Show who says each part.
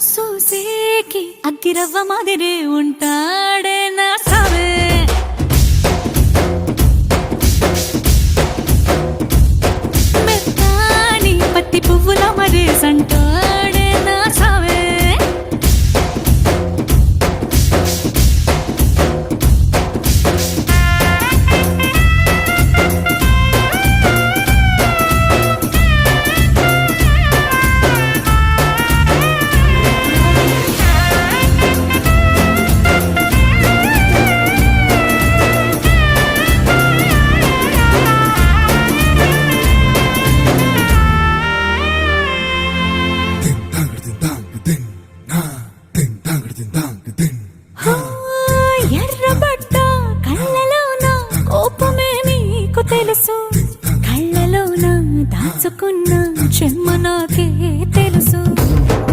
Speaker 1: చూసేకి అగ్గిరవ్వ మాదిరే ఉంటాడే నా సావే మెత్తాని పత్తి పువ్వుల మరే సంటో